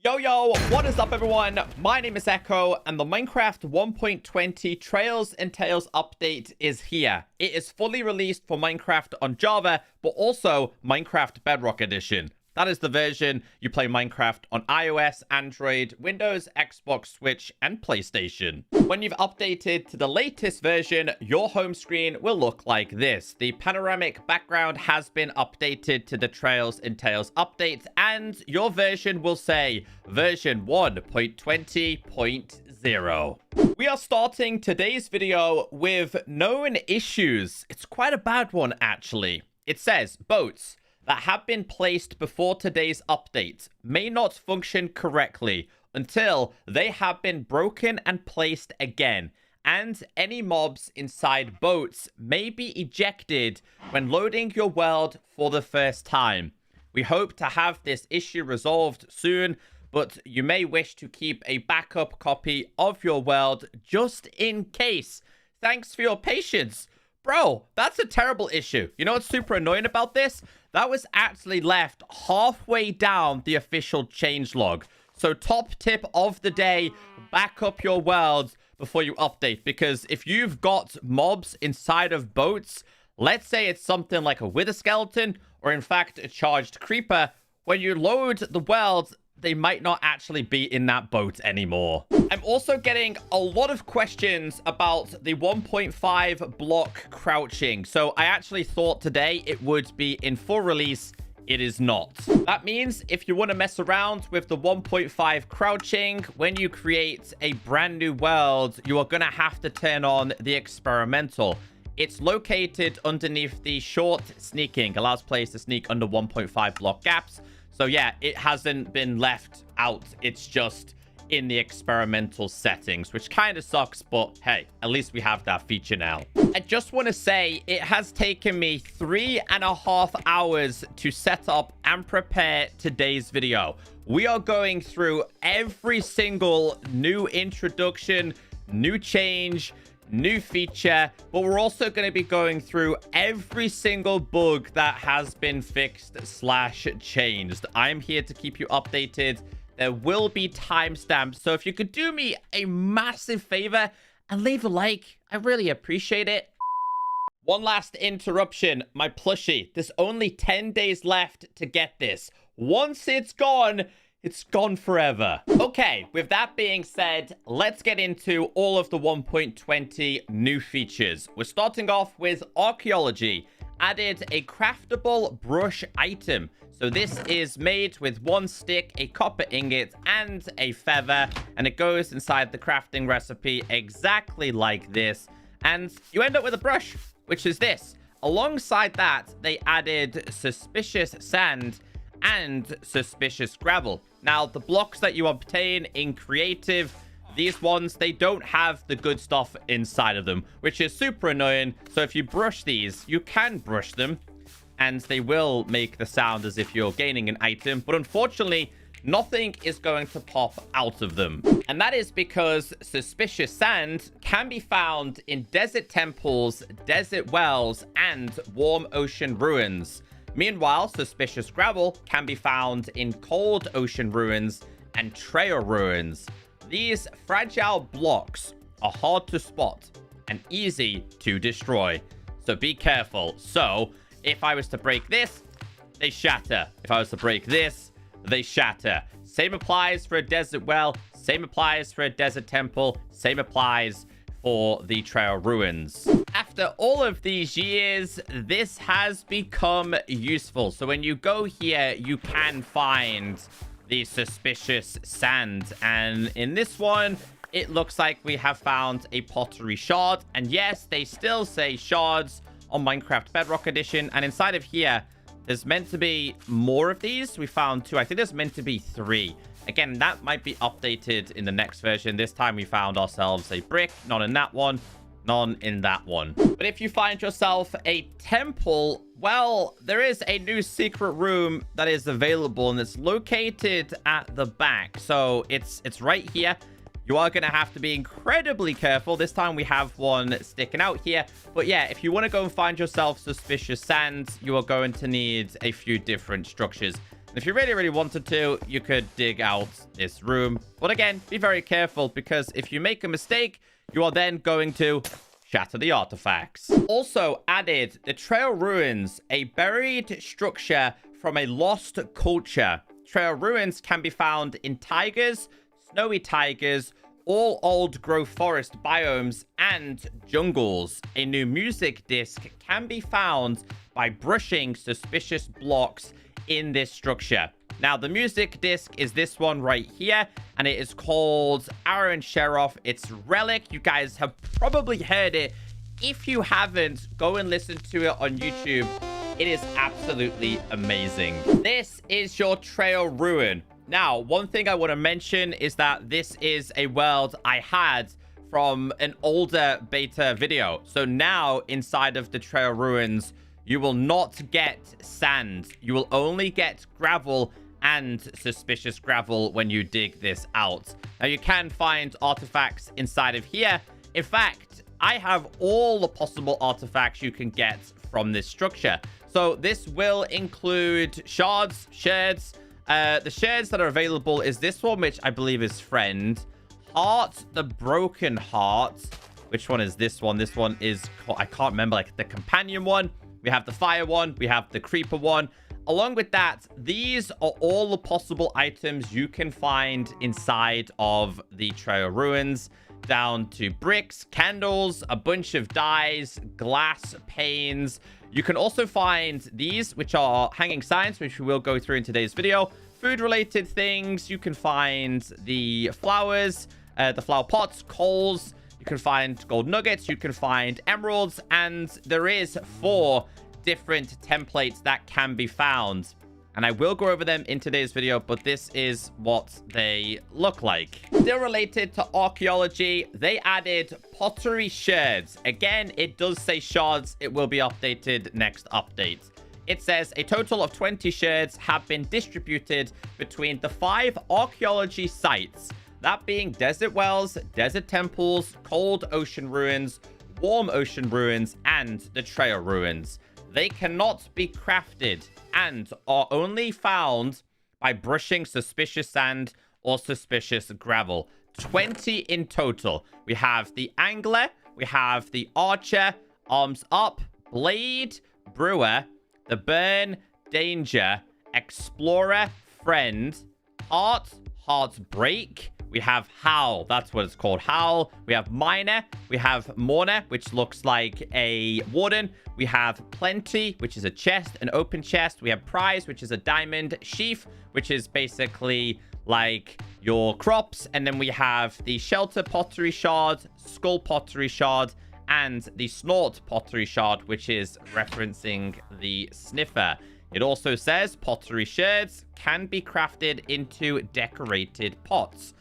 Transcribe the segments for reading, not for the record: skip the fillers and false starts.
Yo, what is up, everyone? My name is Echo, and the Minecraft 1.20 Trails and Tales update is here. It is fully released for Minecraft on Java, but also Minecraft Bedrock Edition. That is the version you play Minecraft on iOS, Android, Windows, Xbox, Switch, and PlayStation. When you've updated to the latest version, your home screen will look like this. The panoramic background has been updated to the Trails and Tales update, and your version will say version 1.20.0. We are starting today's video with known issues. It's quite a bad one, actually. It says boats that have been placed before today's update may not function correctly until they have been broken and placed again, and any mobs inside boats may be ejected when loading your world for the first time. We hope to have this issue resolved soon, but you may wish to keep a backup copy of your world just in case. Thanks for your patience. Bro, that's a terrible issue. You know what's super annoying about this? That was actually left halfway down the official changelog. So top tip of the day, back up your world before you update. Because if you've got mobs inside of boats, let's say it's something like a wither skeleton, or in fact a charged creeper, when you load the world, they might not actually be in that boat anymore. I'm also getting a lot of questions about the 1.5 block crouching. So I actually thought today it would be in full release. It is not. That means if you want to mess around with the 1.5 crouching, when you create a brand new world, you are going to have to turn on the experimental. It's located underneath the short sneaking, allows players to sneak under 1.5 block gaps. So yeah, it hasn't been left out. It's just in the experimental settings, which kind of sucks, but hey, at least we have that feature now. I just want to say it has taken me 3.5 hours to set up and prepare today's video. We are going through every single new introduction, new change, new feature, but we're also going to be going through every single bug that has been fixed / changed. I'm here to keep you updated. There will be timestamps, so if you could do me a massive favor and leave a like, I really appreciate it. One last interruption, my plushie. There's only 10 days left to get this. Once it's gone forever. Okay, with that being said, let's get into all of the 1.20 new features. We're starting off with Archaeology. Added a craftable brush item. So this is made with one stick, a copper ingot, and a feather. And it goes inside the crafting recipe exactly like this. And you end up with a brush, which is this. Alongside that, they added suspicious sand and suspicious gravel. Now, the blocks that you obtain in creative, these ones, they don't have the good stuff inside of them, which is super annoying. So if you brush these, you can brush them, and they will make the sound as if you're gaining an item. But unfortunately, nothing is going to pop out of them. And that is because suspicious sand can be found in desert temples, desert wells, and warm ocean ruins. Meanwhile, suspicious gravel can be found in cold ocean ruins and trail ruins. These fragile blocks are hard to spot and easy to destroy, so be careful. So, if I was to break this, they shatter. If I was to break this, they shatter. Same applies for a desert well, same applies for a desert temple, same applies for the trail ruins. After all of these years, this has become useful. So when you go here, you can find the suspicious sand. And in this one, it looks like we have found a pottery shard. And yes, they still say shards on Minecraft Bedrock Edition. And inside of here, there's meant to be more of these. We found 2. I think there's meant to be 3. Again, that might be updated in the next version. This time we found ourselves a brick. None in that one. None in that one. But if you find yourself a temple, well, there is a new secret room that is available, and it's located at the back. So it's right here. You are going to have to be incredibly careful. This time we have one sticking out here. But yeah, if you want to go and find yourself suspicious sand, you are going to need a few different structures. If you really, really wanted to, you could dig out this room. But again, be very careful, because if you make a mistake, you are then going to shatter the artifacts. Also added the Trail Ruins, a buried structure from a lost culture. Trail Ruins can be found in taigras, snowy taigras, all old growth forest biomes, and jungles. A new music disc can be found by brushing suspicious blocks in this structure. Now, the music disc is this one right here, and it is called Aaron Sheroff. It's Relic. You guys have probably heard it. If you haven't, go and listen to it on YouTube. It is absolutely amazing. This is your Trail Ruin. Now, one thing I want to mention is that this is a world I had from an older beta video. So now, inside of the Trail Ruins, you will not get sand. You will only get gravel and suspicious gravel when you dig this out. Now, you can find artifacts inside of here. In fact, I have all the possible artifacts you can get from this structure. So this will include shards, shards. The shards that are available is this one, which I believe is Friend. Heart, the Broken Heart. Which one is this one? This one is, I can't remember, like the Companion one. We have the Fire one. We have the Creeper one. Along with that, these are all the possible items you can find inside of the Trail Ruins, down to bricks, candles, a bunch of dyes, glass panes. You can also find these, which are hanging signs, which we will go through in today's video. Food-related things. You can find the flowers, the flower pots, coals. You can find gold nuggets. You can find emeralds. And there is 4 different templates that can be found. And I will go over them in today's video, but this is what they look like. Still related to archaeology, they added pottery shards. Again, it does say shards. It will be updated next update. It says a total of 20 shards have been distributed between the 5 archaeology sites, that being desert wells, desert temples, cold ocean ruins, warm ocean ruins, and the trail ruins. They cannot be crafted and are only found by brushing suspicious sand or suspicious gravel. 20 in total. We have the Angler, we have the Archer, Arms Up, Blade, Brewer, the Burn, Danger, Explorer, Friend, Heart, Heartbreak. We have Howl. That's what it's called. Howl. We have Miner. We have Mourner, which looks like a Warden. We have Plenty, which is a chest, an open chest. We have Prize, which is a diamond. Sheaf, which is basically like your crops. And then we have the Shelter Pottery Shard, Skull Pottery Shard, and the Snort Pottery Shard, which is referencing the Sniffer. It also says pottery shards can be crafted into decorated pots.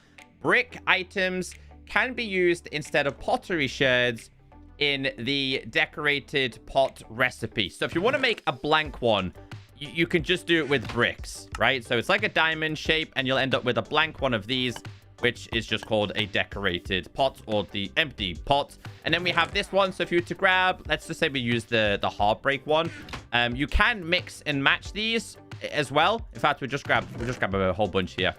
Brick items can be used instead of pottery shards in the decorated pot recipe. So if you want to make a blank one, you can just do it with bricks, right? So it's like a diamond shape, and you'll end up with a blank one of these, which is just called a decorated pot, or the empty pot. And then we have this one. So if you were to grab, let's just say we use the Heartbreak one. You can mix and match these as well. In fact, we'll just grab a whole bunch here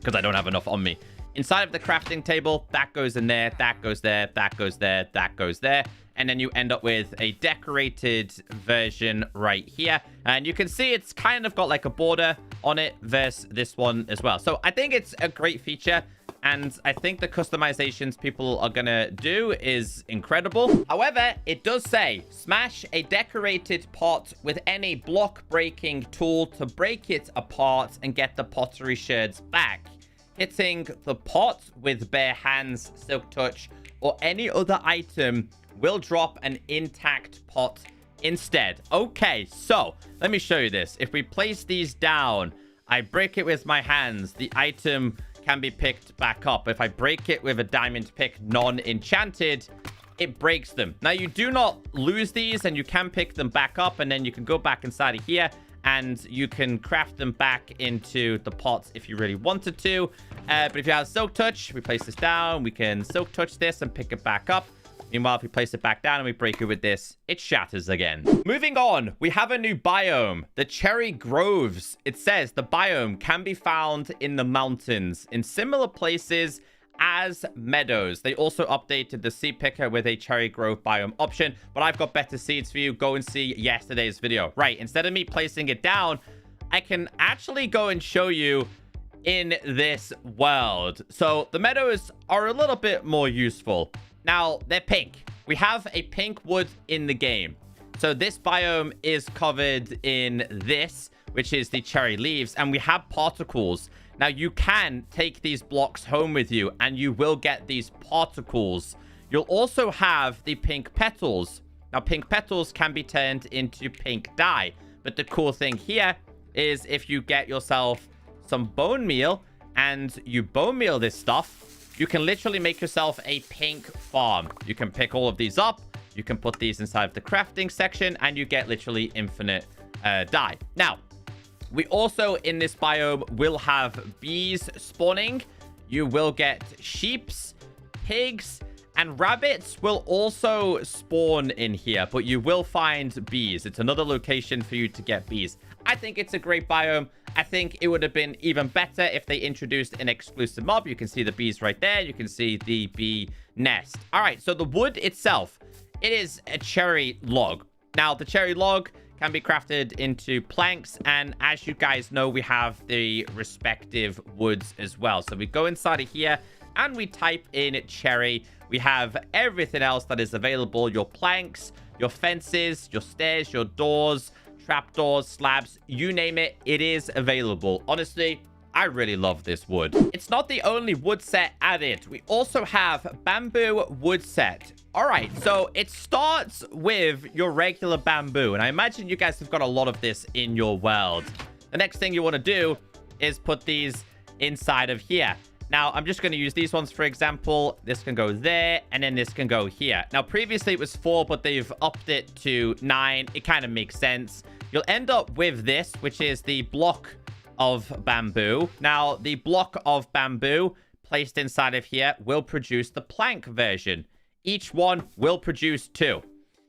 because I don't have enough on me. Inside of the crafting table, that goes in there, that goes there, that goes there, that goes there. And then you end up with a decorated version right here. And you can see it's kind of got like a border on it versus this one as well. So I think it's a great feature. And I think the customizations people are going to do is incredible. However, it does say, smash a decorated pot with any block breaking tool to break it apart and get the pottery shards back. Hitting the pot with bare hands, silk touch, or any other item will drop an intact pot instead. Okay, so let me show you this. If we place these down, I break it with my hands, the item can be picked back up. If I break it with a diamond pick non-enchanted, it breaks them. Now, you do not lose these, and you can pick them back up, and then you can go back inside of here, and you can craft them back into the pots if you really wanted to. But if you have Silk Touch, we place this down. We can Silk Touch this and pick it back up. Meanwhile, if we place it back down and we break it with this, it shatters again. Moving on, we have a new biome, the Cherry Groves. It says the biome can be found in the mountains in similar places as meadows. They also updated the seed picker with a cherry grove biome option, but I've got better seeds for you. Go and see yesterday's video. Right, instead of me placing it down, I can actually go and show you in this world. So the meadows are a little bit more useful. Now, they're pink. We have a pink wood in the game. So this biome is covered in this, which is the cherry leaves, and we have particles. Now, you can take these blocks home with you, and you will get these particles. You'll also have the pink petals. Now, pink petals can be turned into pink dye. But the cool thing here is if you get yourself some bone meal and you bone meal this stuff, you can literally make yourself a pink farm. You can pick all of these up. You can put these inside of the crafting section, and you get literally infinite dye. Now, we also, in this biome, will have bees spawning. You will get sheeps, pigs, and rabbits will also spawn in here, but you will find bees. It's another location for you to get bees. I think it's a great biome. I think it would have been even better if they introduced an exclusive mob. You can see the bees right there. You can see the bee nest. All right, so the wood itself, it is a cherry log. Now, the cherry log can be crafted into planks, and as you guys know, we have the respective woods as well. So we go inside of here and we type in cherry. We have everything else that is available: your planks, your fences, your stairs, your doors, trapdoors, slabs, you name it, it is available. Honestly, I really love this wood. It's not the only wood set added. We also have bamboo wood set. All right, so it starts with your regular bamboo, and I imagine you guys have got a lot of this in your world. The next thing you want to do is put these inside of here. Now, I'm just going to use these ones, for example. This can go there, and then this can go here. Now, previously it was 4, but they've upped it to 9. It kind of makes sense. You'll end up with this, which is the block of bamboo. Now, the block of bamboo placed inside of here will produce the plank version. Each one will produce 2.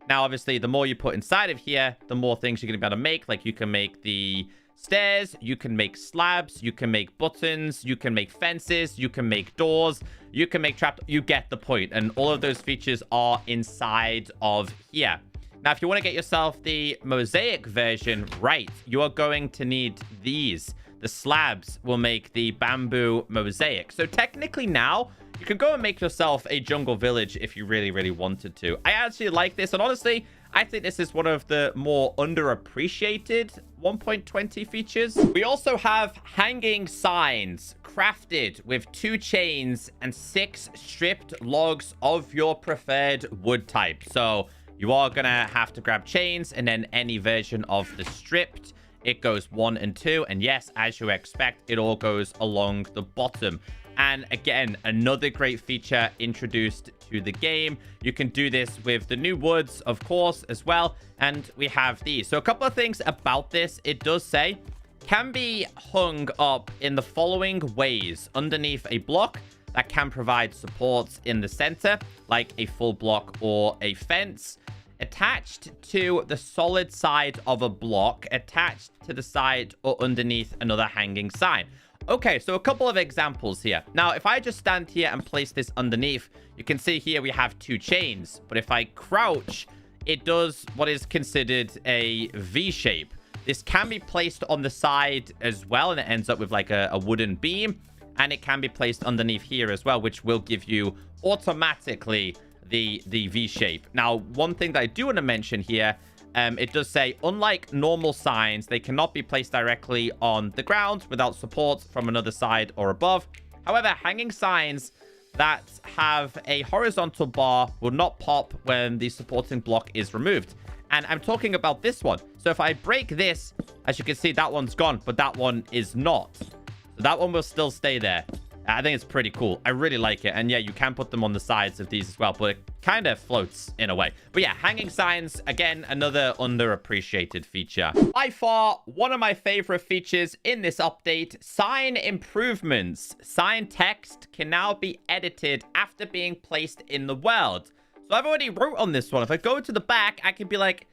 Now, obviously, the more you put inside of here, the more things you're going to be able to make. Like, you can make the stairs, you can make slabs, you can make buttons, you can make fences, you can make doors, you can make trap. You get the point. And all of those features are inside of here. Now, if you want to get yourself the mosaic version, right, you are going to need these. The slabs will make the bamboo mosaic. So technically now, you can go and make yourself a jungle village if you really, really wanted to. I actually like this. And honestly, I think this is one of the more underappreciated 1.20 features. We also have hanging signs crafted with 2 chains and 6 stripped logs of your preferred wood type. So you are going to have to grab chains and then any version of the stripped. It goes 1 and 2. And yes, as you expect, it all goes along the bottom. And again, another great feature introduced to the game. You can do this with the new woods, of course, as well. And we have these. So a couple of things about this. It does say, can be hung up in the following ways: underneath a block that can provide supports in the center, like a full block or a fence, attached to the solid side of a block, attached to the side or underneath another hanging sign. Okay, so a couple of examples here. Now, if I just stand here and place this underneath, you can see here we have 2 chains. But if I crouch, it does what is considered a V shape. This can be placed on the side as well, and it ends up with like a wooden beam. And it can be placed underneath here as well, which will give you automatically the V shape. Now, one thing that I do want to mention here, it does say, unlike normal signs, they cannot be placed directly on the ground without support from another side or above. However, hanging signs that have a horizontal bar will not pop when the supporting block is removed. And I'm talking about this one. So if I break this, as you can see, that one's gone, but that one is not. So that one will still stay there. I think it's pretty cool. I really like it. And yeah, you can put them on the sides of these as well, but it kind of floats in a way. But yeah, hanging signs, again, another underappreciated feature. By far, one of my favorite features in this update, sign improvements. Sign text can now be edited after being placed in the world. So I've already wrote on this one. If I go to the back, I can be like,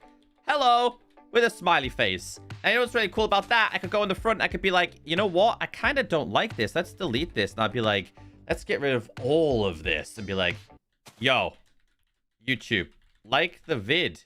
hello, with a smiley face. And you know what's really cool about that? I could go in the front. I could be like, you know what? I kind of don't like this. Let's delete this. And I'd be like, let's get rid of all of this. And be like, yo, YouTube, like the vid.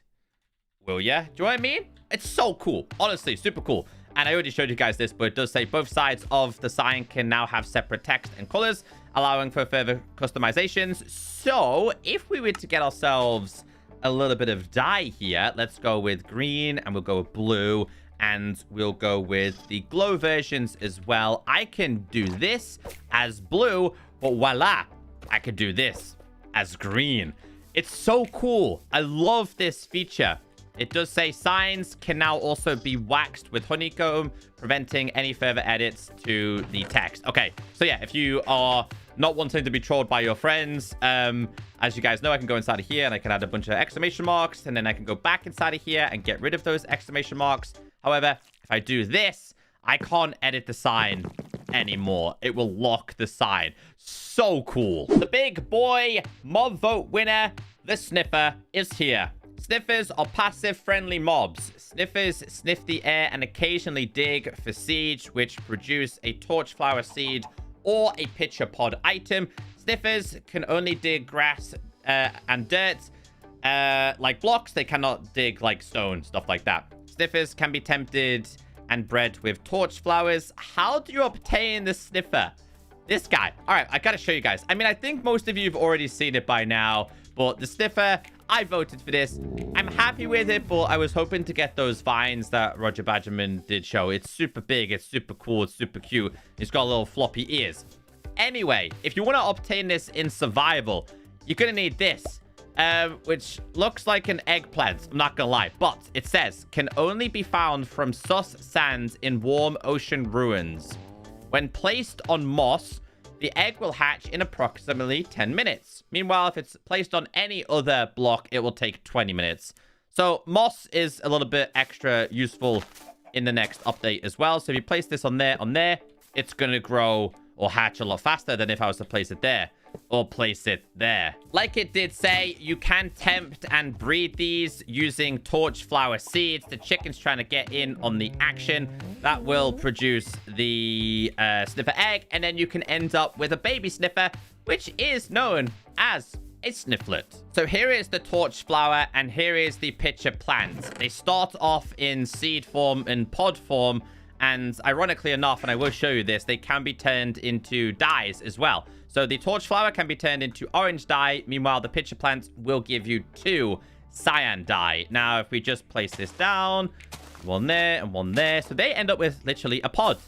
Will ya? Do you know what I mean? It's so cool. Honestly, super cool. And I already showed you guys this, but it does say both sides of the sign can now have separate text and colors, allowing for further customizations. So if we were to get ourselves a little bit of dye here, let's go with green, and we'll go with blue, and we'll go with the glow versions as well. I can do this as blue, but voila, I could do this as green. It's so cool. I love this feature. It does say signs can now also be waxed with honeycomb, preventing any further edits to the text. Okay, so yeah, if you are not wanting to be trolled by your friends, as you guys know, I can go inside of here and I can add a bunch of exclamation marks, and then I can go back inside of here and get rid of those exclamation marks. However, if I do this, I can't edit the sign anymore. It will lock the sign. So cool. The big boy mob vote winner, the Sniffer, is here. Sniffers are passive-friendly mobs. Sniffers sniff the air and occasionally dig for seeds, which produce a torchflower seed or a pitcher pod item. Sniffers can only dig grass and dirt like blocks. They cannot dig like stone, stuff like that. Sniffers can be tempted and bred with torch flowers. How do you obtain the Sniffer? This guy. All right, I gotta show you guys. I mean, I think most of you have already seen it by now, but the Sniffer, I voted for this. I'm happy with it, but I was hoping to get those vines that Roger Badgerman did show. It's super big, it's super cool, it's super cute. It's got little floppy ears. Anyway, if you want to obtain this in survival, you're gonna need this, which looks like an eggplant, I'm not gonna lie, but it says can only be found from sus sands in warm ocean ruins. When placed on moss, the egg will hatch in approximately 10 minutes. Meanwhile, if it's placed on any other block, it will take 20 minutes. So moss is a little bit extra useful in the next update as well. So if you place this on there, it's going to grow or hatch a lot faster than if I was to place it there or place it there. Like it did say, you can tempt and breed these using torch flower seeds. The chicken's trying to get in on the action. That will produce the sniffer egg, and then you can end up with a baby sniffer, which is known as a snifflet. So here is the torch flower, and here is the pitcher plant. They start off in seed form and pod form, and ironically enough, and I will show you this, they can be turned into dyes as well. So the torch flower can be turned into orange dye. Meanwhile, the pitcher plant will give you 2 cyan dye. Now, if we just place this down, one there and one there. So they end up with literally a pod.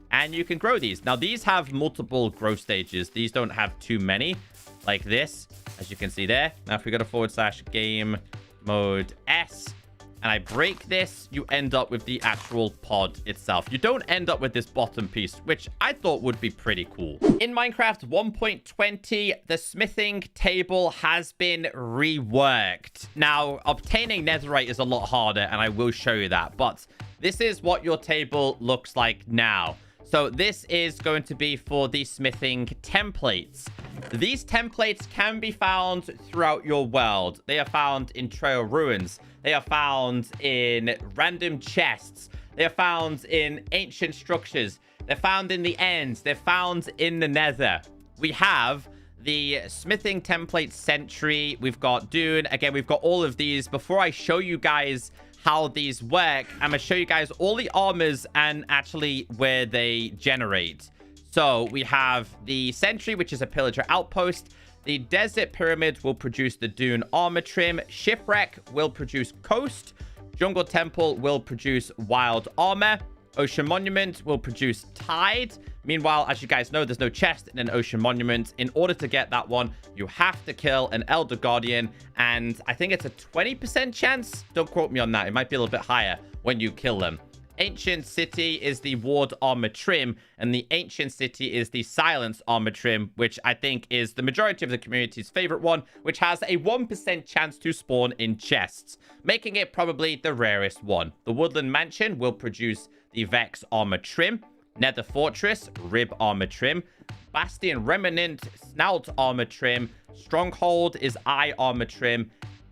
And you can grow these. Now, these have multiple growth stages. These don't have too many like this, as you can see there. Now, if we go to /game mode S, and I break this, you end up with the actual pod itself. You don't end up with this bottom piece, which I thought would be pretty cool. In Minecraft 1.20, the smithing table has been reworked. Now, obtaining netherite is a lot harder, and I will show you that. But this is what your table looks like now. So this is going to be for the smithing templates. These templates can be found throughout your world. They are found in trail ruins. They are found in random chests. They are found in ancient structures. They're found in the ends. They're found in the nether. We have the smithing template sentry. We've got Dune. Again, we've got all of these. Before I show you guys how these work, I'm going to show you guys all the armors and actually where they generate. So we have the sentry, which is a pillager outpost. The desert pyramid will produce the dune armor trim. Shipwreck will produce coast. Jungle temple will produce wild armor. Ocean monument will produce tide. Meanwhile, as you guys know, there's no chest in an ocean monument. In order to get that one, you have to kill an elder guardian, and I think it's a 20% chance. Don't quote me on that. It might be a little bit higher when you kill them. Ancient City is the Ward Armor Trim, and the Ancient City is the Silence Armor Trim, which I think is the majority of the community's favorite one, which has a 1% chance to spawn in chests, making it probably the rarest one. The Woodland Mansion will produce the Vex Armor Trim. Nether Fortress, Rib Armor Trim. Bastion Remnant, Snout Armor Trim. Stronghold is Eye Armor Trim.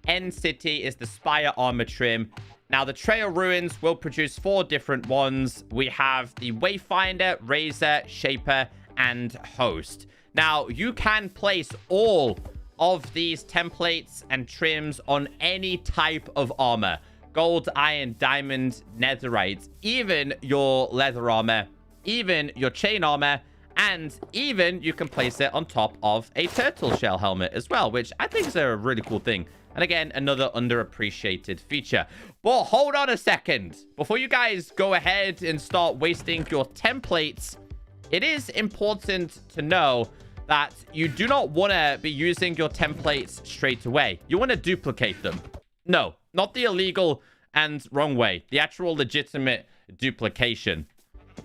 End City is the Spire Armor Trim. Now, the Trail Ruins will produce 4 different ones. We have the Wayfinder, Razor, Shaper, and Host. Now, you can place all of these templates and trims on any type of armor. Gold, iron, diamond, netherite, even your leather armor, even your chain armor, and even you can place it on top of a turtle shell helmet as well, which I think is a really cool thing. And again, another underappreciated feature. But hold on a second. Before you guys go ahead and start wasting your templates, it is important to know that you do not want to be using your templates straight away. You want to duplicate them. No, not the illegal and wrong way. The actual legitimate duplication.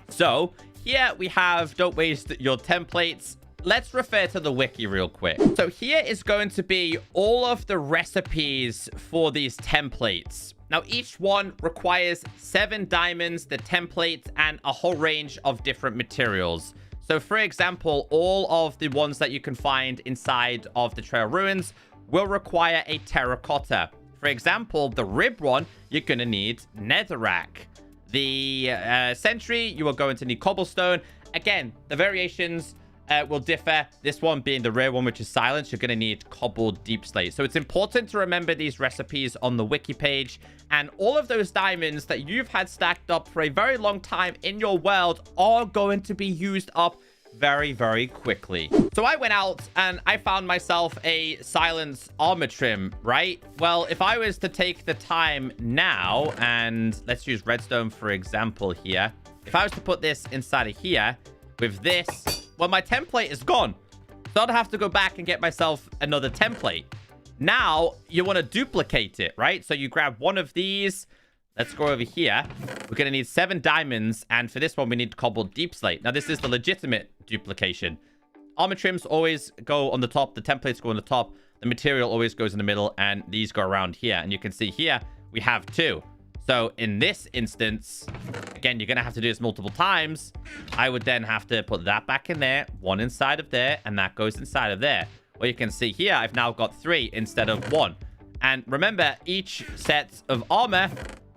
So here we have, don't waste your templates. Let's refer to the wiki real quick. So here is going to be all of the recipes for these templates. Now, each one requires 7 diamonds, the templates, and a whole range of different materials. So, for example, all of the ones that you can find inside of the Trail Ruins will require a terracotta. For example, the rib one, you're going to need netherrack. The sentry, you are going to need cobblestone. Again, the variations will differ. This one being the rare one, which is silence, you're going to need cobbled deep slate. So it's important to remember these recipes on the wiki page. And all of those diamonds that you've had stacked up for a very long time in your world are going to be used up very, very quickly. So I went out and I found myself a silence armor trim, right? Well, if I was to take the time now, and let's use redstone for example here. If I was to put this inside of here with this, well, my template is gone. So I'd have to go back and get myself another template. Now, you want to duplicate it, right? So you grab one of these. Let's go over here. We're going to need 7 diamonds. And for this one, we need cobbled deep slate. Now, this is the legitimate duplication. Armor trims always go on the top. The templates go on the top. The material always goes in the middle. And these go around here. And you can see here, we have 2. So in this instance, again, you're going to have to do this multiple times. I would then have to put that back in there, one inside of there, and that goes inside of there. Well, you can see here, I've now got 3 instead of 1. And remember, each set of armor,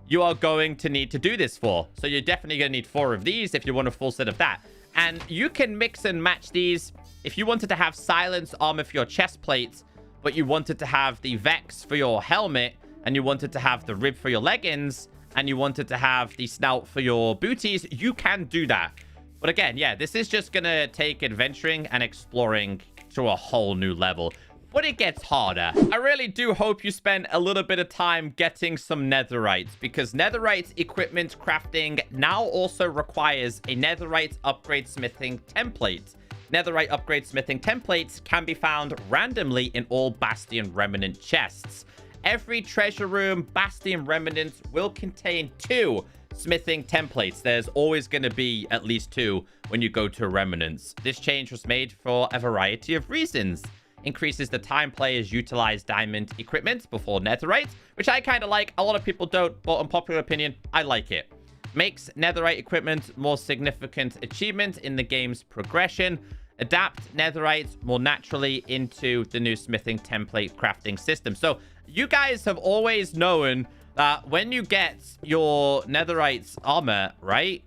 you are going to need to do this for. So you're definitely going to need 4 of these if you want a full set of that. And you can mix and match these. If you wanted to have silence armor for your chest plates, but you wanted to have the Vex for your helmet, and you wanted to have the rib for your leggings, and you wanted to have the snout for your booties, you can do that. But again, yeah, this is just going to take adventuring and exploring to a whole new level. But it gets harder. I really do hope you spend a little bit of time getting some netherite, because netherite equipment crafting now also requires a netherite upgrade smithing template. Netherite upgrade smithing templates can be found randomly in all Bastion Remnant chests. Every treasure room Bastion Remnant will contain 2 smithing templates. There's always going to be at least 2 when you go to Remnants. This change was made for a variety of reasons. Increases the time players utilize diamond equipment before netherite, which I kind of like. A lot of people don't, but unpopular opinion, I like it. Makes netherite equipment more significant achievement in the game's progression. Adapt netherite more naturally into the new smithing template crafting system. So you guys have always known that when you get your netherite armor, right,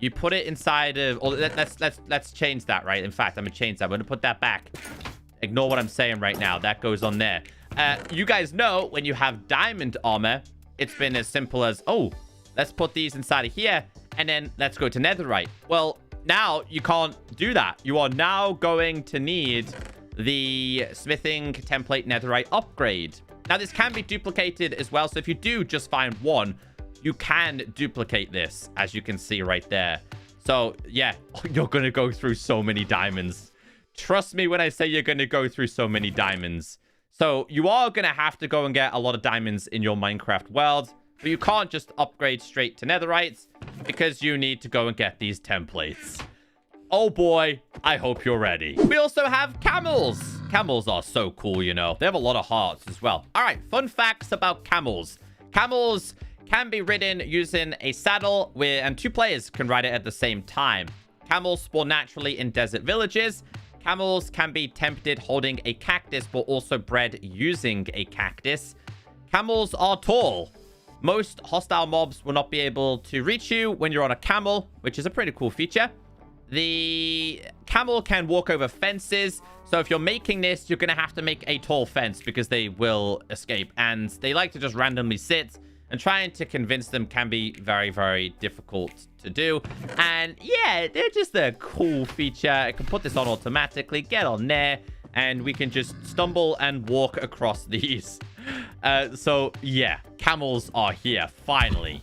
you put it inside of, or let's change that, right? In fact, I'm gonna change that. I'm gonna put that back. Ignore what I'm saying right now. That goes on there. You guys know when you have diamond armor, it's been as simple as, oh, let's put these inside of here, and then let's go to netherite. Well, now you can't do that. You are now going to need the smithing template netherite upgrade. Now, this can be duplicated as well. So if you do just find one, you can duplicate this, as you can see right there. So yeah, you're going to go through so many diamonds. Trust me when I say you're going to go through so many diamonds. So you are going to have to go and get a lot of diamonds in your Minecraft world. But you can't just upgrade straight to netherite, because you need to go and get these templates. Oh boy, I hope you're ready. We also have camels. Camels are so cool, you know. They have a lot of hearts as well. All right, fun facts about camels. Camels can be ridden using a saddle, and 2 players can ride it at the same time. Camels spawn naturally in desert villages. Camels can be tempted holding a cactus, but also bred using a cactus. Camels are tall. Most hostile mobs will not be able to reach you when you're on a camel, which is a pretty cool feature. The camel can walk over fences. So if you're making this, you're going to have to make a tall fence because they will escape. And they like to just randomly sit. And trying to convince them can be very, very difficult to do. And yeah, they're just a cool feature. I can put this on automatically, get on there, and we can just stumble and walk across these. So yeah, camels are here, finally.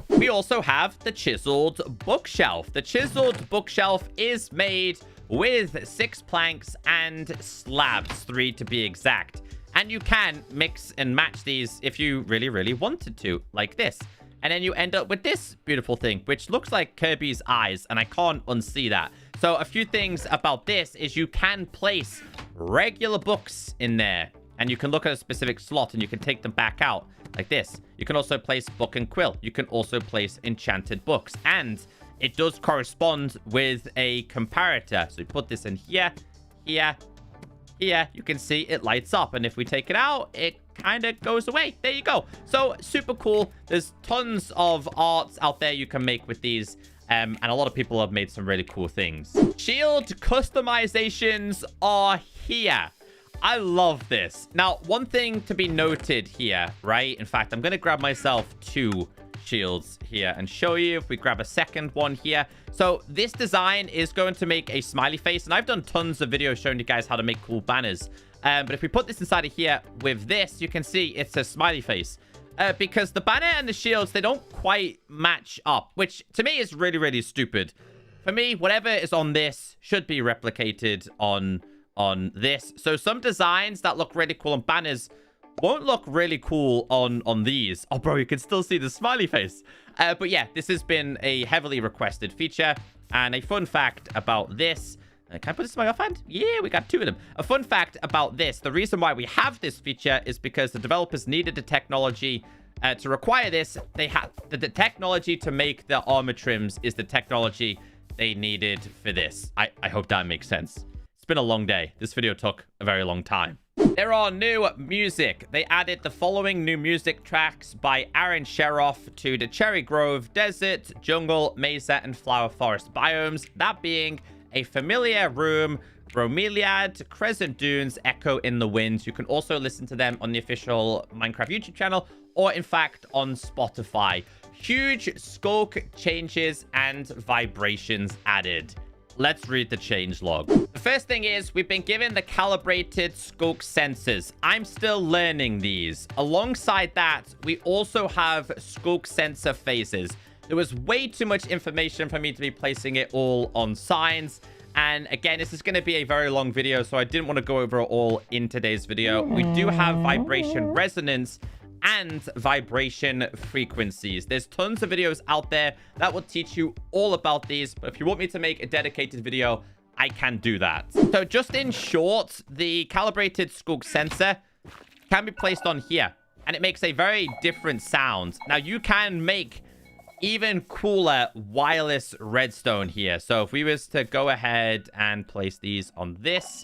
We also have the Chiseled Bookshelf. The Chiseled Bookshelf is made with 6 planks and slabs, 3 to be exact. And you can mix and match these if you really, really wanted to, like this. And then you end up with this beautiful thing, which looks like Kirby's eyes, and I can't unsee that. So a few things about this is you can place regular books in there, and you can look at a specific slot, and you can take them back out, like this. You can also place book and quill. You can also place enchanted books, and it does correspond with a comparator. So you put this in here, here, here, you can see it lights up. And if we take it out, it kind of goes away. There you go. So super cool. There's tons of arts out there you can make with these. And a lot of people have made some really cool things. Shield customizations are here. I love this. Now, one thing to be noted here, right? In fact, I'm going to grab myself 2 shields here and show you. If we grab a second one here. So this design is going to make a smiley face, and I've done tons of videos showing you guys how to make cool banners. But if we put this inside of here with this, you can see it's a smiley face. Because the banner and the shields, they don't quite match up, which to me is really, really stupid. For me, whatever is on this should be replicated on this. So some designs that look really cool on banners won't look really cool on these. Oh, bro, you can still see the smiley face. But yeah, this has been a heavily requested feature. And a fun fact about this... Can I put this in my offhand? Yeah, we got 2 of them. A fun fact about this. The reason why we have this feature is because the developers needed the technology to require this. They had the technology to make the armor trims is the technology they needed for this. I hope that makes sense. It's been a long day. This video took a very long time. There are new music. They added the following new music tracks by Aaron Sheroff to the Cherry Grove, Desert, Jungle, Mesa, and Flower Forest biomes. That being A Familiar Room, Bromeliad, Crescent Dunes, Echo in the Wind. You can also listen to them on the official Minecraft YouTube channel or, in fact, on Spotify. Huge Sculk Changes and vibrations added. Let's read the change log. The first thing is we've been given the calibrated Sculk sensors. I'm still learning these. Alongside that, we also have Sculk sensor phases. There was way too much information for me to be placing it all on signs. And again, this is going to be a very long video, so I didn't want to go over it all in today's video. We do have vibration resonance and vibration frequencies. There's tons of videos out there that will teach you all about these, but if you want me to make a dedicated video, I can do that. So just in short, the calibrated Sculk sensor can be placed on here, and it makes a very different sound. Now, you can make even cooler wireless redstone here. So if we was to go ahead and place these on this,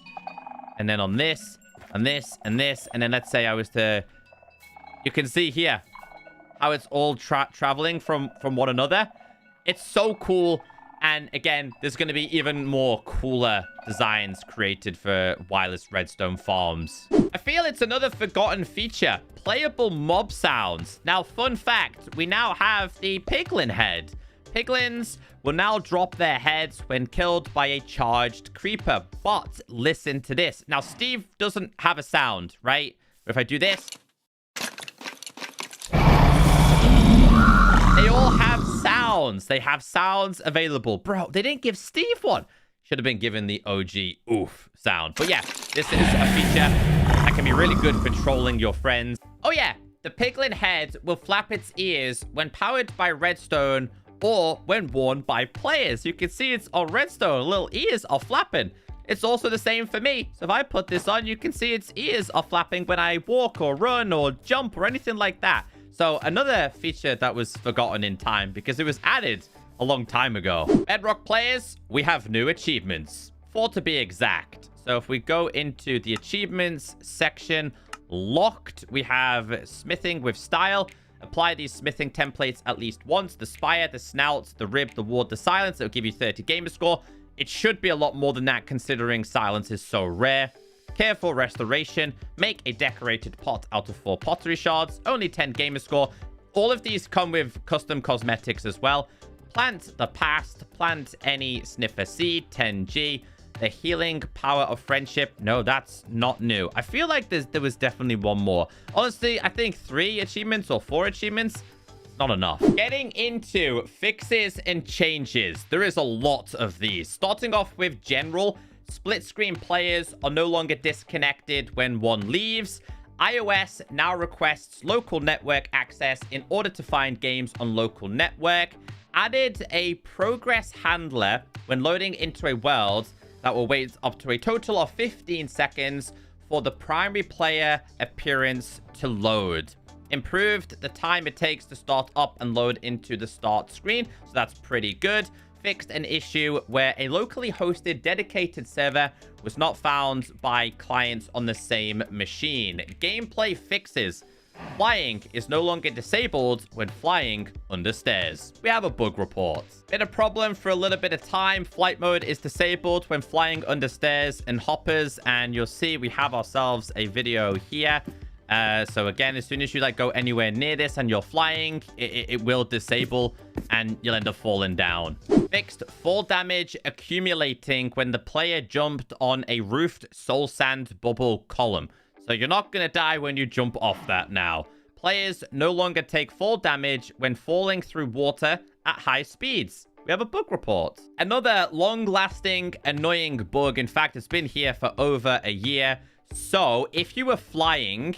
and then on this, and this, and this, and then let's say I was to... You can see here how it's all traveling from one another. It's so cool. And again, there's going to be even more cooler designs created for wireless redstone farms. I feel it's another forgotten feature. Playable mob sounds. Now, fun fact, we now have the piglin head. Piglins will now drop their heads when killed by a charged creeper. But listen to this. Now, Steve doesn't have a sound, right? If I do this... They all have sounds. They have sounds available. Bro, they didn't give Steve one. Should have been given the OG oof sound. But yeah, this is a feature that can be really good for trolling your friends. Oh yeah, the piglin head will flap its ears when powered by redstone or when worn by players. You can see it's on redstone. Little ears are flapping. It's also the same for me. So if I put this on, you can see its ears are flapping when I walk or run or jump or anything like that. So another feature that was forgotten in time because it was added a long time ago. Bedrock players, we have new achievements, 4 to be exact. So if we go into the achievements section, locked, we have smithing with style. Apply these smithing templates at least once. The spire, the snout, the rib, the ward, the silence. It'll give you 30 gamer score. It should be a lot more than that considering silence is so rare. Careful restoration. Make a decorated pot out of 4 pottery shards. Only 10 gamer score. All of these come with custom cosmetics as well. Plant the past. Plant any sniffer seed. 10G. The healing power of friendship. No, that's not new. I feel like there was definitely one more. Honestly, I think 3 achievements or 4 achievements. Not enough. Getting into fixes and changes. There is a lot of these. Starting off with general. Split screen players are no longer disconnected when one leaves. iOS now requests local network access in order to find games on local network. Added a progress handler when loading into a world that will wait up to a total of 15 seconds for the primary player appearance to load. Improved the time it takes to start up and load into the start screen, so that's pretty good. Fixed an issue where a locally hosted dedicated server was not found by clients on the same machine. Gameplay fixes. Flying is no longer disabled when flying under stairs. We have a bug report. Been a problem for a little bit of time. Flight mode is disabled when flying under stairs and hoppers, and you'll see we have ourselves a video here. So again, as soon as you go anywhere near this and you're flying, it will disable and you'll end up falling down. Fixed fall damage accumulating when the player jumped on a roofed soul sand bubble column. So you're not going to die when you jump off that now. Players no longer take fall damage when falling through water at high speeds. We have a bug report. Another long-lasting, annoying bug. In fact, it's been here for over a year. So if you were flying,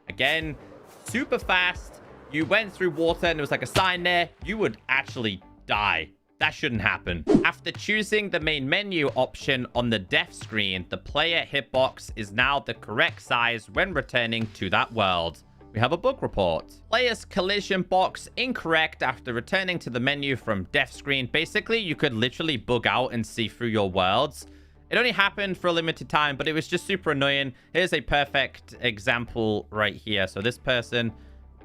again, super fast, you went through water and there was a sign there, you would actually die. That shouldn't happen. After choosing the main menu option on the death screen, the player hitbox is now the correct size when returning to that world. We have a bug report. Player's collision box incorrect after returning to the menu from death screen. Basically, you could literally bug out and see through your worlds. It only happened for a limited time, but it was just super annoying. Here's a perfect example right here. So this person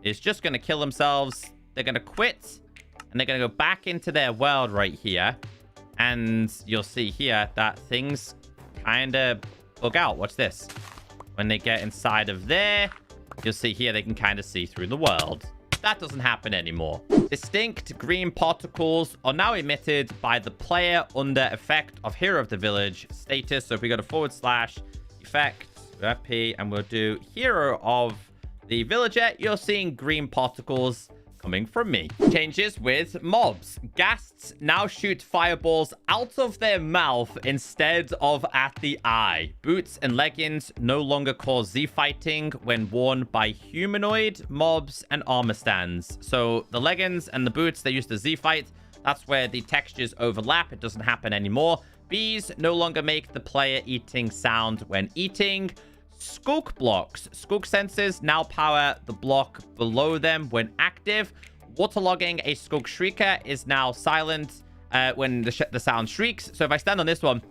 is just going to kill themselves. They're going to quit. And they're going to go back into their world right here. And you'll see here that things kind of bug out. Watch this. When they get inside of there, you'll see here they can kind of see through the world. That doesn't happen anymore. Distinct green particles are now emitted by the player under effect of Hero of the Village status. So if we go to / effect, P, and we'll do Hero of the Villager, you're seeing green particles coming from me. Changes with mobs. Ghasts now shoot fireballs out of their mouth instead of at the eye. Boots and leggings no longer cause Z-fighting when worn by humanoid mobs and armor stands. So the leggings and the boots, they used to Z-fight. That's where the textures overlap. It doesn't happen anymore. Bees no longer make the player eating sound when eating. Sculk blocks. Sculk sensors now power the block below them when active. Waterlogging a Sculk shrieker is now silent when the sound shrieks. So if I stand on this one,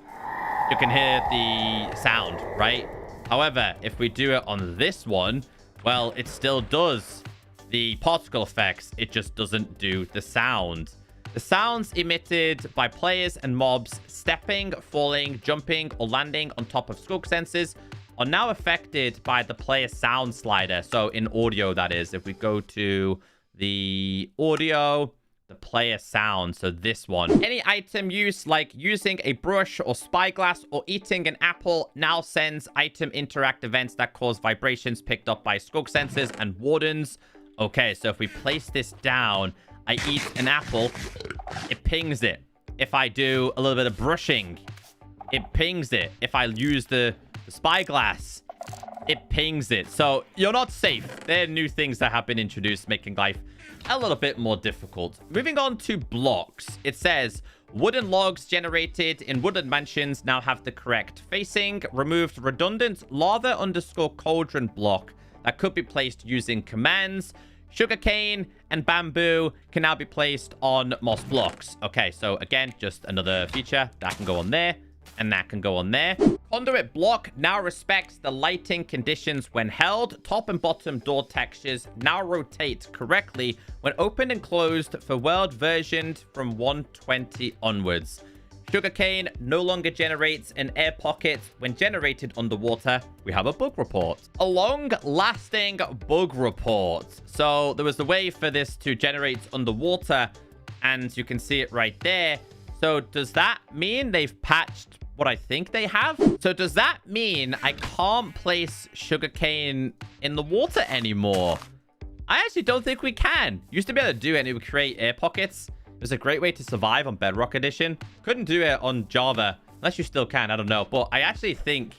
you can hear the sound, right? However, if we do it on this one, well, it still does the particle effects. It just doesn't do the sound. The sounds emitted by players and mobs stepping, falling, jumping, or landing on top of Sculk sensors are now affected by the player sound slider. So in audio, that is. If we go to the audio, the player sound, so this one. Any item use, like using a brush or spyglass or eating an apple, now sends item interact events that cause vibrations picked up by Sculk sensors and wardens. Okay, so if we place this down, I eat an apple, it pings it. If I do a little bit of brushing, it pings it. If I use the spyglass, it pings it. So you're not safe. There are new things that have been introduced, making life a little bit more difficult. Moving on to blocks. It says wooden logs generated in wooden mansions now have the correct facing. Removed redundant lava _ cauldron block that could be placed using commands. Sugarcane and bamboo can now be placed on moss blocks. Okay, so again, just another feature. That can go on there, and that can go on there. Conduit block now respects the lighting conditions when held. Top and bottom door textures now rotate correctly when opened and closed for world versioned from 120 onwards. Sugarcane no longer generates an air pocket when generated underwater. We have a bug report. A long-lasting bug report. So there was a way for this to generate underwater, and you can see it right there. So does that mean they've patched what I think they have? So does that mean I can't place sugarcane in the water anymore? I actually don't think we can. Used to be able to do it, and it would create air pockets. It was a great way to survive on Bedrock Edition. Couldn't do it on Java, unless you still can, I don't know. But I actually think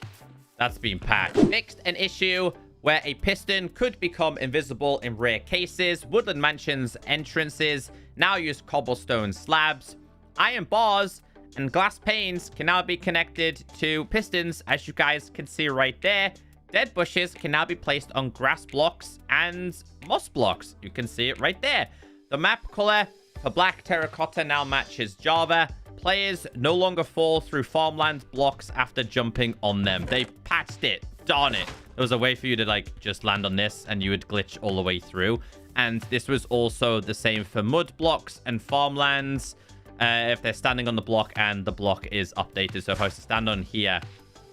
that's been patched. Fixed an issue where a piston could become invisible in rare cases. Woodland Mansion's entrances now use cobblestone slabs. Iron bars and glass panes can now be connected to pistons, as you guys can see right there. Dead bushes can now be placed on grass blocks and moss blocks. You can see it right there. The map color for black terracotta now matches Java. Players no longer fall through farmland blocks after jumping on them. They patched it. Darn it. There was a way for you to, like, just land on this and you would glitch all the way through. And this was also the same for mud blocks and farmlands. If they're standing on the block and the block is updated. So if I was to stand on here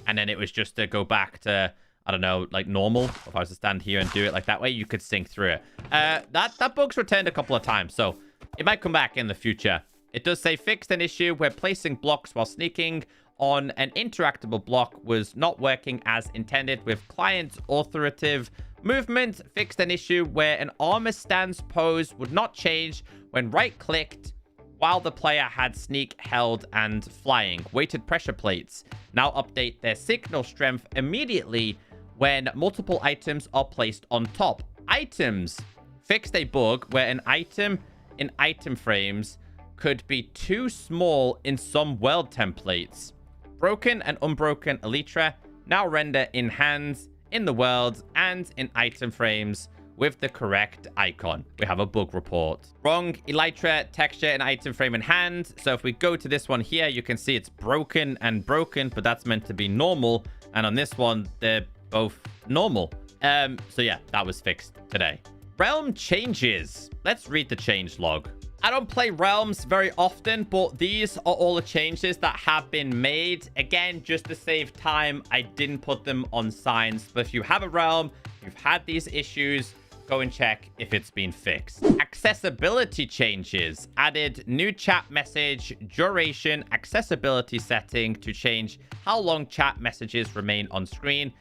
and then it was just to go back to, I don't know, like normal. If I was to stand here and do it like that way, you could sink through it. That bug's returned a couple of times. So it might come back in the future. It does say fixed an issue where placing blocks while sneaking on an interactable block was not working as intended with client authoritative movement. Fixed an issue where an armor stance pose would not change when right-clicked while the player had sneak held and flying. Weighted pressure plates now update their signal strength immediately when multiple items are placed on top. Items fixed a bug where an item in item frames could be too small in some world templates. Broken and unbroken elytra now render in hands, in the world, and in item frames with the correct icon. We have a bug report. Wrong elytra texture and item frame in hand. So if we go to this one here, you can see it's broken and broken, but that's meant to be normal. And on this one, they're both normal. So yeah, that was fixed today. Realm changes. Let's read the change log. I don't play Realms very often, but these are all the changes that have been made. Again, just to save time, I didn't put them on signs. But if you have a Realm, you've had these issues, go and check if it's been fixed. Accessibility changes. Added new chat message duration accessibility setting to change how long chat messages remain on screen.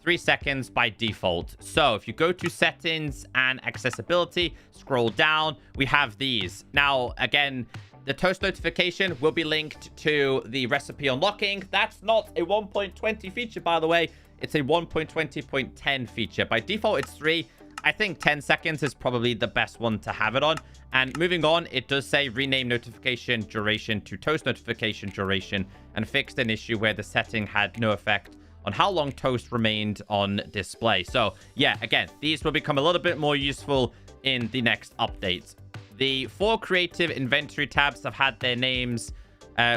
3 seconds by default. So if you go to settings and accessibility, scroll down, we have these. Now, again, the toast notification will be linked to the recipe unlocking. That's not a 1.20 feature, by the way. It's a 1.20.10 feature. By default, it's 3. I think 10 seconds is probably the best one to have it on. And moving on, it does say rename notification duration to toast notification duration and fixed an issue where the setting had no effect on how long toast remained on display. So yeah, again, these will become a little bit more useful in the next updates. The 4 creative inventory tabs have had their names,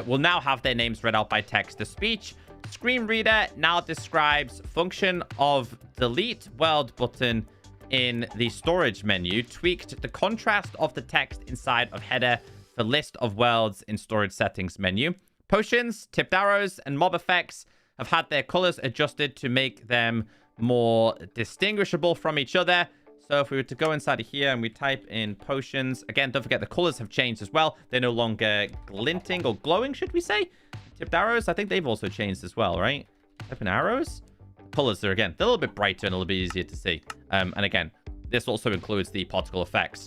will now have their names read out by text-to-speech. Screen reader now describes function of delete world button in the storage menu. Tweaked the contrast of the text inside of header for list of worlds in storage settings menu. Potions, tipped arrows, and mob effects have had their colors adjusted to make them more distinguishable from each other. So if we were to go inside of here and we type in potions, again, don't forget the colors have changed as well. They're no longer glinting or glowing, should we say? Tipped arrows, I think they've also changed as well, right? Type in arrows. Colors are, again, they're a little bit brighter and a little bit easier to see. And again, this also includes the particle effects.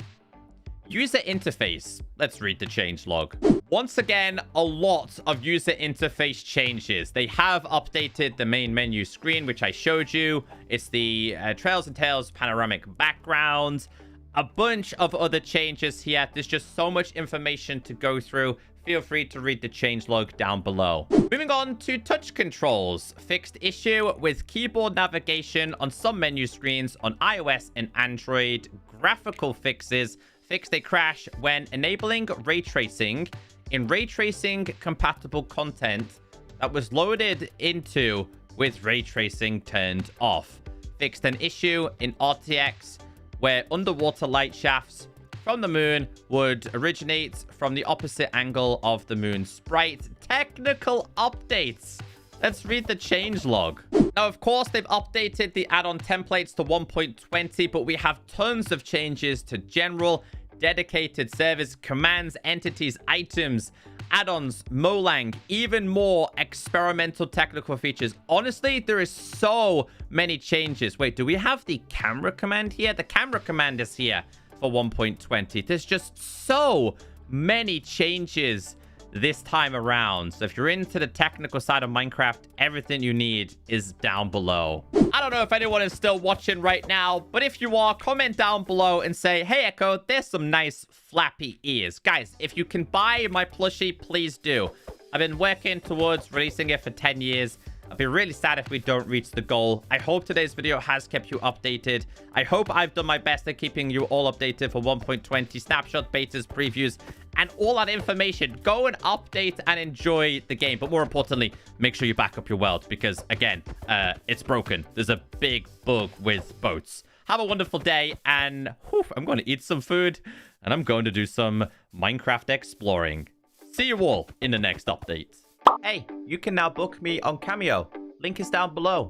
User interface. Let's read the change log. Once again, a lot of user interface changes. They have updated the main menu screen, which I showed you. It's the Trails and Tales panoramic background. A bunch of other changes here. There's just so much information to go through. Feel free to read the change log down below. Moving on to touch controls. Fixed issue with keyboard navigation on some menu screens on iOS and Android. Graphical Fixes fixed a crash when enabling ray tracing in ray tracing compatible content that was loaded into with ray tracing turned off. Fixed an issue in RTX where underwater light shafts from the moon would originate from the opposite angle of the moon's sprite. Technical updates. Let's read the changelog. Now, of course, they've updated the add-on templates to 1.20, but we have tons of changes to general, dedicated servers, commands, entities, items, add-ons, Molang, even more experimental technical features. Honestly, there is so many changes. Wait, do we have the camera command here? The camera command is here for 1.20. There's just so many changes this time around. So if you're into the technical side of Minecraft, everything you need is down below. I don't know if anyone is still watching right now, but if you are, comment down below and say, hey, Echo, there's some nice flappy ears. Guys, if you can buy my plushie, please do. I've been working towards releasing it for 10 years. I'd be really sad if we don't reach the goal. I hope today's video has kept you updated. I hope I've done my best at keeping you all updated for 1.20 snapshot, betas, previews, and all that information. Go and update and enjoy the game. But more importantly, make sure you back up your world because, again, it's broken. There's a big bug with boats. Have a wonderful day, and I'm going to eat some food, and I'm going to do some Minecraft exploring. See you all in the next update. Hey, you can now book me on Cameo. Link is down below.